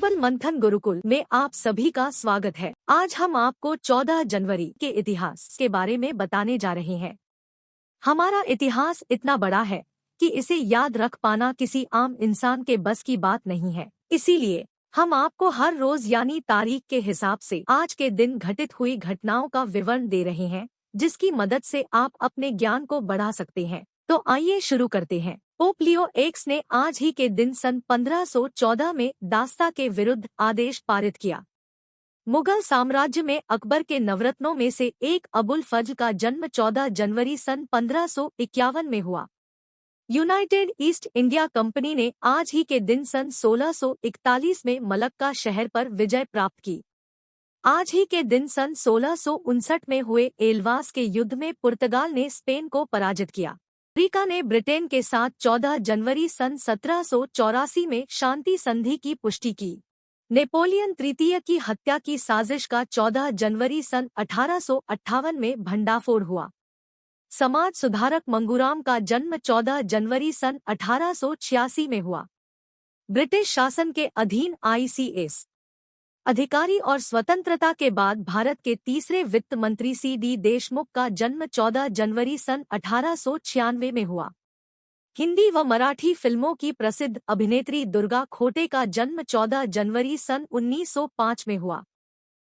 Global मंथन गुरुकुल में आप सभी का स्वागत है। आज हम आपको 14 जनवरी के इतिहास के बारे में बताने जा रहे हैं। हमारा इतिहास इतना बड़ा है कि इसे याद रख पाना किसी आम इंसान के बस की बात नहीं है। इसीलिए हम आपको हर रोज यानी तारीख के हिसाब से आज के दिन घटित हुई घटनाओं का विवरण दे रहे हैं, जिसकी मदद से आप अपने ज्ञान को बढ़ा सकते हैं। तो आइए शुरू करते हैं। पोप लियो एक्स ने आज ही के दिन सन 1514 में दास्ता के विरुद्ध आदेश पारित किया। मुगल साम्राज्य में अकबर के नवरत्नों में से एक अबुल फजल का जन्म 14 जनवरी सन 1551 में हुआ। यूनाइटेड ईस्ट इंडिया कंपनी ने आज ही के दिन सन 1641 में मलक्का शहर पर विजय प्राप्त की। आज ही के दिन सन 1659 में हुए एल्वास के युद्ध में पुर्तगाल ने स्पेन को पराजित किया। अमेरिका ने ब्रिटेन के साथ 14 जनवरी सन 1784 में शांति संधि की पुष्टि की। नेपोलियन तृतीय की हत्या की साजिश का 14 जनवरी सन 1858 में भंडाफोड़ हुआ। समाज सुधारक मंगूराम का जन्म 14 जनवरी सन 1886 में हुआ। ब्रिटिश शासन के अधीन ICS अधिकारी और स्वतंत्रता के बाद भारत के तीसरे वित्त मंत्री CD देशमुख का जन्म 14 जनवरी सन 1896 में हुआ। हिंदी व मराठी फिल्मों की प्रसिद्ध अभिनेत्री दुर्गा खोटे का जन्म 14 जनवरी सन 1905 में हुआ।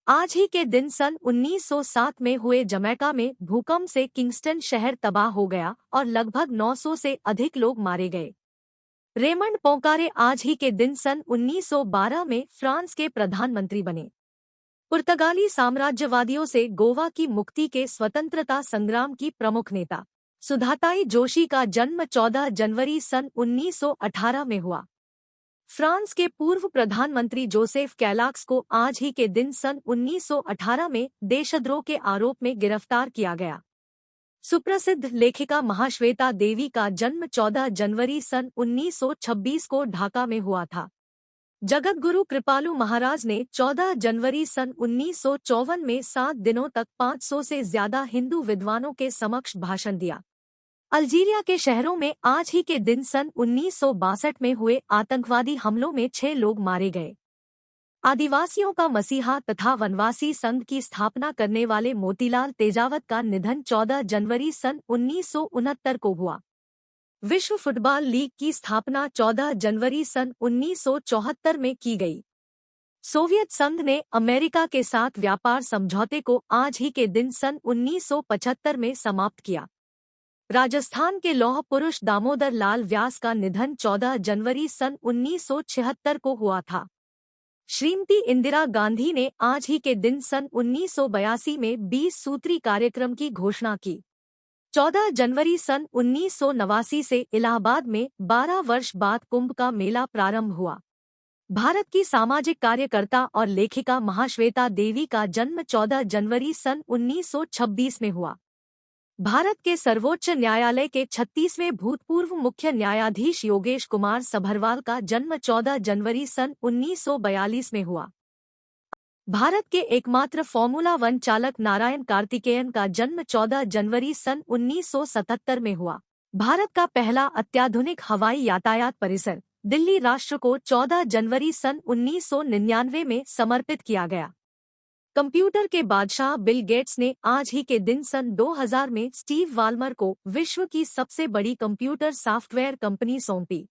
आज ही के दिन सन 1907 में हुए जमैका में भूकंप से किंगस्टन शहर तबाह हो गया और लगभग 900 से अधिक लोग मारे गए। रेमंड पोंकारे आज ही के दिन सन 1912 में फ्रांस के प्रधानमंत्री बने। पुर्तगाली साम्राज्यवादियों से गोवा की मुक्ति के स्वतंत्रता संग्राम की प्रमुख नेता सुधाताई जोशी का जन्म 14 जनवरी सन 1918 में हुआ। फ्रांस के पूर्व प्रधानमंत्री जोसेफ कैलाक्स को आज ही के दिन सन 1918 में देशद्रोह के आरोप में गिरफ्तार किया गया। सुप्रसिद्ध लेखिका महाश्वेता देवी का जन्म 14 जनवरी सन 1926 को ढाका में हुआ था। जगतगुरु कृपालु महाराज ने 14 जनवरी सन 1954 में 7 दिनों तक 500 से ज्यादा हिंदू विद्वानों के समक्ष भाषण दिया। अल्जीरिया के शहरों में आज ही के दिन सन 1962 में हुए आतंकवादी हमलों में 6 लोग मारे गए। आदिवासियों का मसीहा तथा वनवासी संघ की स्थापना करने वाले मोतीलाल तेजावत का निधन 14 जनवरी सन 1969 को हुआ। विश्व फुटबॉल लीग की स्थापना 14 जनवरी सन 1974 में की गई। सोवियत संघ ने अमेरिका के साथ व्यापार समझौते को आज ही के दिन सन 1975 में समाप्त किया। राजस्थान के लौह पुरुष दामोदर लाल व्यास का निधन 14 जनवरी सन 1976 को हुआ था। श्रीमती इंदिरा गांधी ने आज ही के दिन सन 1982 में 20 सूत्री कार्यक्रम की घोषणा की। 14 जनवरी सन 1989 से इलाहाबाद में 12 वर्ष बाद कुंभ का मेला प्रारंभ हुआ। भारत की सामाजिक कार्यकर्ता और लेखिका महाश्वेता देवी का जन्म 14 जनवरी सन 1926 में हुआ। भारत के सर्वोच्च न्यायालय के 36वें भूतपूर्व मुख्य न्यायाधीश योगेश कुमार सभरवाल का जन्म 14 जनवरी सन 1942 में हुआ। भारत के एकमात्र फॉर्मूला 1 चालक नारायण कार्तिकेयन का जन्म 14 जनवरी सन 1977 में हुआ। भारत का पहला अत्याधुनिक हवाई यातायात परिसर दिल्ली राष्ट्र को 14 जनवरी सन 1999 में समर्पित किया गया। कंप्यूटर के बादशाह बिल गेट्स ने आज ही के दिन सन 2000 में स्टीव वाल्मर को विश्व की सबसे बड़ी कंप्यूटर सॉफ्टवेयर कंपनी सौंपी।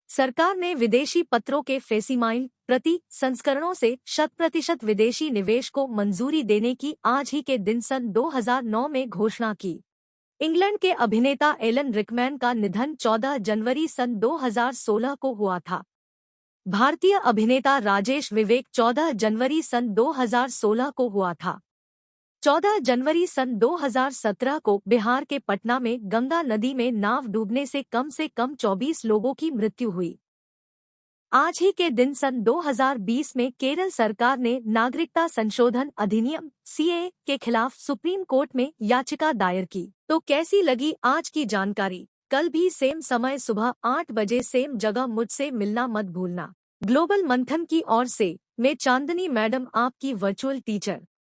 सरकार ने विदेशी पत्रों के फेसिमाइल प्रति संस्करणों से 100% विदेशी निवेश को मंजूरी देने की आज ही के दिन सन 2009 में घोषणा की। इंग्लैंड के अभिनेता एलन रिकमैन का निधन 14 जनवरी सन 2016 को हुआ था। भारतीय अभिनेता राजेश विवेक 14 जनवरी सन 2016 को हुआ था। 14 जनवरी सन 2017 को बिहार के पटना में गंगा नदी में नाव डूबने से कम 24 लोगों की मृत्यु हुई। आज ही के दिन सन 2020 में केरल सरकार ने नागरिकता संशोधन अधिनियम CAA के खिलाफ सुप्रीम कोर्ट में याचिका दायर की। तो कैसी लगी आज की जानकारी? कल भी सेम समय सुबह 8 बजे सेम जगह मुझसे मिलना मत भूलना। ग्लोबल मंथन की ओर से मैं चांदनी मैडम, आपकी वर्चुअल टीचर।